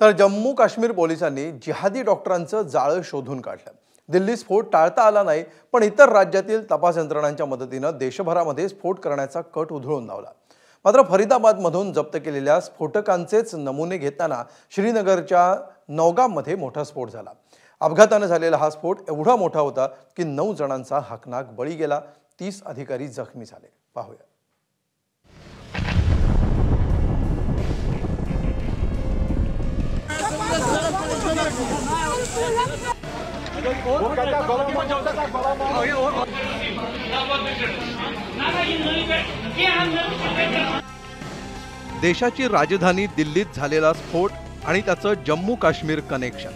तर जम्मू काश्मीर पोलिसांनी जिहादी डॉक्टरांचं जाळं शोधून काढलं। दिल्ली स्फोट टाळता आला नाही, पण इतर राज्यातील तपास यंत्रणांच्या मदतीनं देशभरामध्ये स्फोट करण्याचा कट उधळून लावला। मात्र फरीदाबादमधून जप्त केलेल्या स्फोटकांचेच नमुने घेताना श्रीनगरच्या नौगाममध्ये मोठा स्फोट झाला। अपघाताने झालेला हा स्फोट एवढा मोठा होता की 9 जणांचा हकनाक बळी गेला, 30 अधिकारी जखमी झाले। पाहूया। देशाची राजधानी दिल्लीत झालेला स्फोट आणि त्याचं जम्मू काश्मीर कनेक्शन,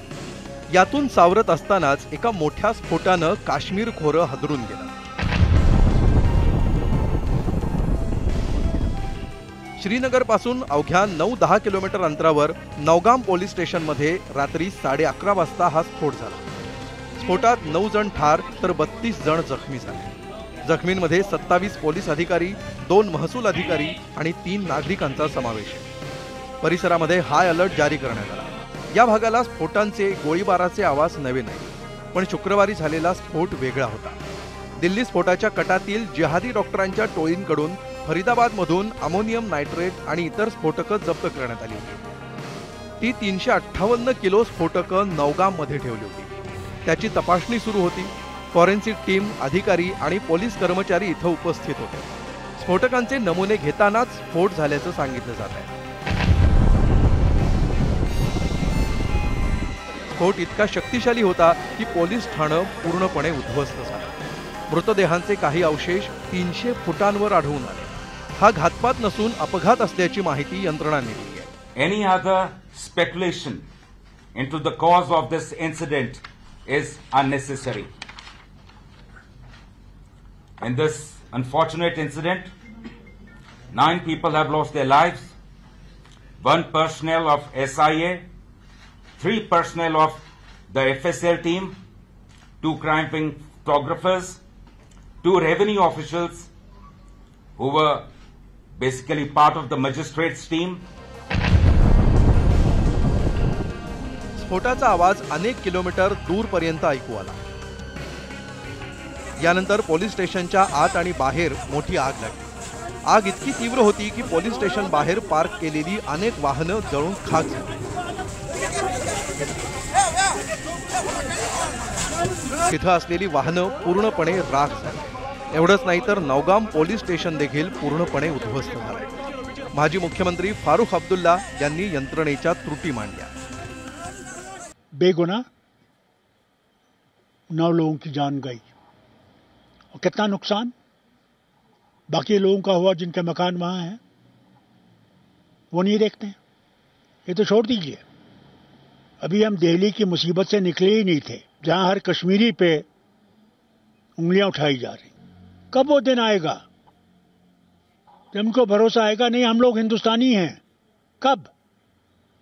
यातून सावरत असतानाच एका मोठ्या स्फोटानं काश्मीर खोरं हादरून गेलं। श्रीनगर पासून अवघ्या 9-10 किलोमीटर अंतरावर नौगाम पोलीस स्टेशनमध्ये रात्री 11:30 वाजता हा स्फोट झाला। स्फोटात 9 जण ठार तर 32 जण जखमी झाले। जखमींमध्ये 27 पोलीस अधिकारी, 2 महसूल अधिकारी आणि 3 नागरिकांचा समावेश आहे। परिसरामध्ये हाय अलर्ट जारी करण्यात आला। या भागाला स्फोटांचे, गोळीबाराचे आवाज नवे नाही, पण शुक्रवारी झालेला स्फोट वेगळा होता। दिल्ली स्फोटाच्या कटातील जिहादी डॉक्टरांच्या टोळींकडून फरीदाबादमधून अमोनियम नायट्रेट आणि इतर स्फोटकं जप्त करण्यात आली होती। ती 358 किलो स्फोटकं नौगाममध्ये ठेवली होती। त्याची तपासणी सुरू होती। फॉरेन्सिक टीम, अधिकारी आणि पोलीस कर्मचारी इथं उपस्थित होते। स्फोटकांचे नमुने घेतानाच स्फोट झाल्याचं सांगितलं जात आहे। स्फोट इतका शक्तिशाली होता की पोलीस ठाणं पूर्णपणे उद्ध्वस्त झालं। मृतदेहांचे काही अवशेष 300 फुटांवर आढळून आले। हा घातपात नसून अपघात असल्याची माहिती यंत्रणांनी दिली आहे। Any other speculation into the cause of this incident is unnecessary. In this unfortunate incident, 9 people have lost their lives, 1 personnel of SIA, 3 personnel of the FSL team, 2 crime scene photographers, 2 revenue officials who were basically part of the magistrates team. स्फोटाचा आवाज अनेक kilometre दूरपर्यंत ऐकू आला। यानंतर police स्टेशनच्या आत आणि बाहेर मोठी आग लागली। आग इतकी तीव्र होती की पोलीस स्टेशन बाहेर पार्क केलेली अनेक वाहनं जळून खाक झाली। तिथं असलेली वाहनं पूर्णपणे राख झाली। एवढंच नाही तर नौगाम पोलीस स्टेशन देखील पूर्णपणे उद्ध्वस्त झालंय। माजी मुख्यमंत्री फारूक अब्दुल्ला यांनी यंत्रणेच्या त्रुटी मांडल्या। बेगुनाह 9 लोगों की जान गई और कितना नुकसान बाकी लोगों का हुआ जिनके मकान वहां हैं, वो नहीं देखते। ये तो छोड़ दीजिए, अभी हम दिल्ली की मुसीबत से निकले ही नहीं थे, जहां हर कश्मीरी पे उंगलियां उठाई जा रही। कब वो दिन आएगा जब हमको भरोसा आएगा नहीं हम लोग हिंदुस्तानी हैं? कब?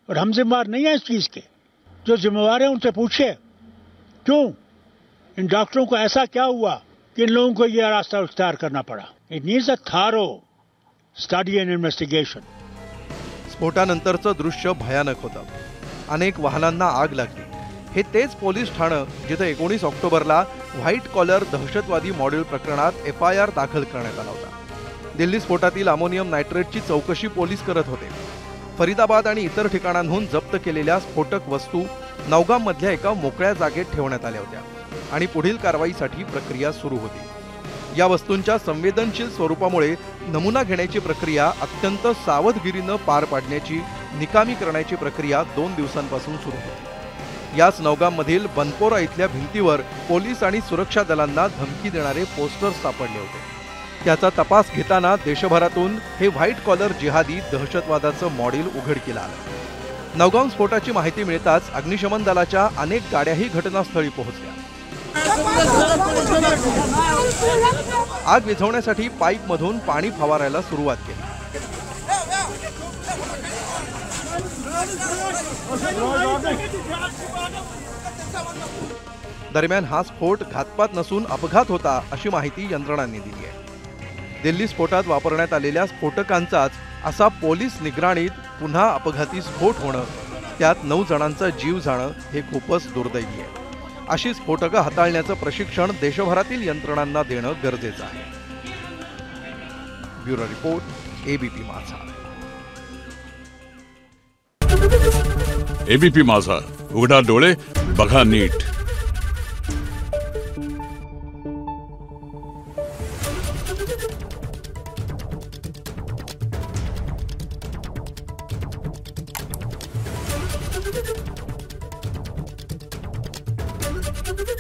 और हम जिम्मेवार नहीं है इस चीज के। जो जिम्मेवार है उनसे पूछिए क्यों इन डॉक्टरों को ऐसा क्या हुआ कि इन लोगों को यह रास्ता इख्तियार करना पड़ा। It needs a thorough study and investigation. स्फोटानंतरचं दृश्य भयानक होतं। अनेक वाहनांना आग लागली। हे तेच पोलीस ठाणं जिथे 19 ऑक्टोबरला व्हाईट कॉलर दहशतवादी मॉड्यूल प्रकरणात FIR दाखल करण्यात आला होता। दिल्ली स्फोटातील अमोनियम नायट्रेटची चौकशी पोलीस करत होते। फरीदाबाद आणि इतर ठिकाणांहून जप्त केलेल्या स्फोटक वस्तू नौगाममधल्या एका मोकळ्या जागेत ठेवण्यात आल्या होत्या आणि पुढील कारवाईसाठी प्रक्रिया सुरू होती। या वस्तूंच्या संवेदनशील स्वरूपामुळे नमुना घेण्याची प्रक्रिया अत्यंत सावधगिरीनं पार पाडण्याची, निकामी करण्याची प्रक्रिया 2 दिवसांपासून सुरू होती। याच नौगाममधील बनपोरा इथल्या भिंतीवर पोलीस आणि सुरक्षा दलांना धमकी देणारे पोस्टर्स सापडले होते। त्याचा तपास घेताना देशभरातून हे व्हाईट कॉलर जिहादी दहशतवादाचं मॉडेल उघडकीला आलं। नौगाम स्फोटाची माहिती मिळताच अग्निशमन दलाच्या अनेक गाड्याही घटनास्थळी पोहोचल्या। आग विझवण्यासाठी पाईपमधून पाणी फवारायला सुरुवात केली। दरम्यान हा स्फोट घातपात नसून अपघात होता अशी माहिती यंत्रणांनी दिली आहे। दिल्ली स्फोटात वापरण्यात आलेल्या स्फोटकांचाच असा पोलीस निगराणीत पुन्हा अपघाती स्फोट होणं त्यात 9 जणांचा जीव जाणं हे खूपच दुर्दैवी आहे. अशी स्फोटकं हाताळण्याचं प्रशिक्षण देशभरातील यंत्रणांना देणं गरजेचं आहे. ब्युरो रिपोर्ट, एबीपी माझा. एबीपी माझा, उघडा डोळे बघा नीट.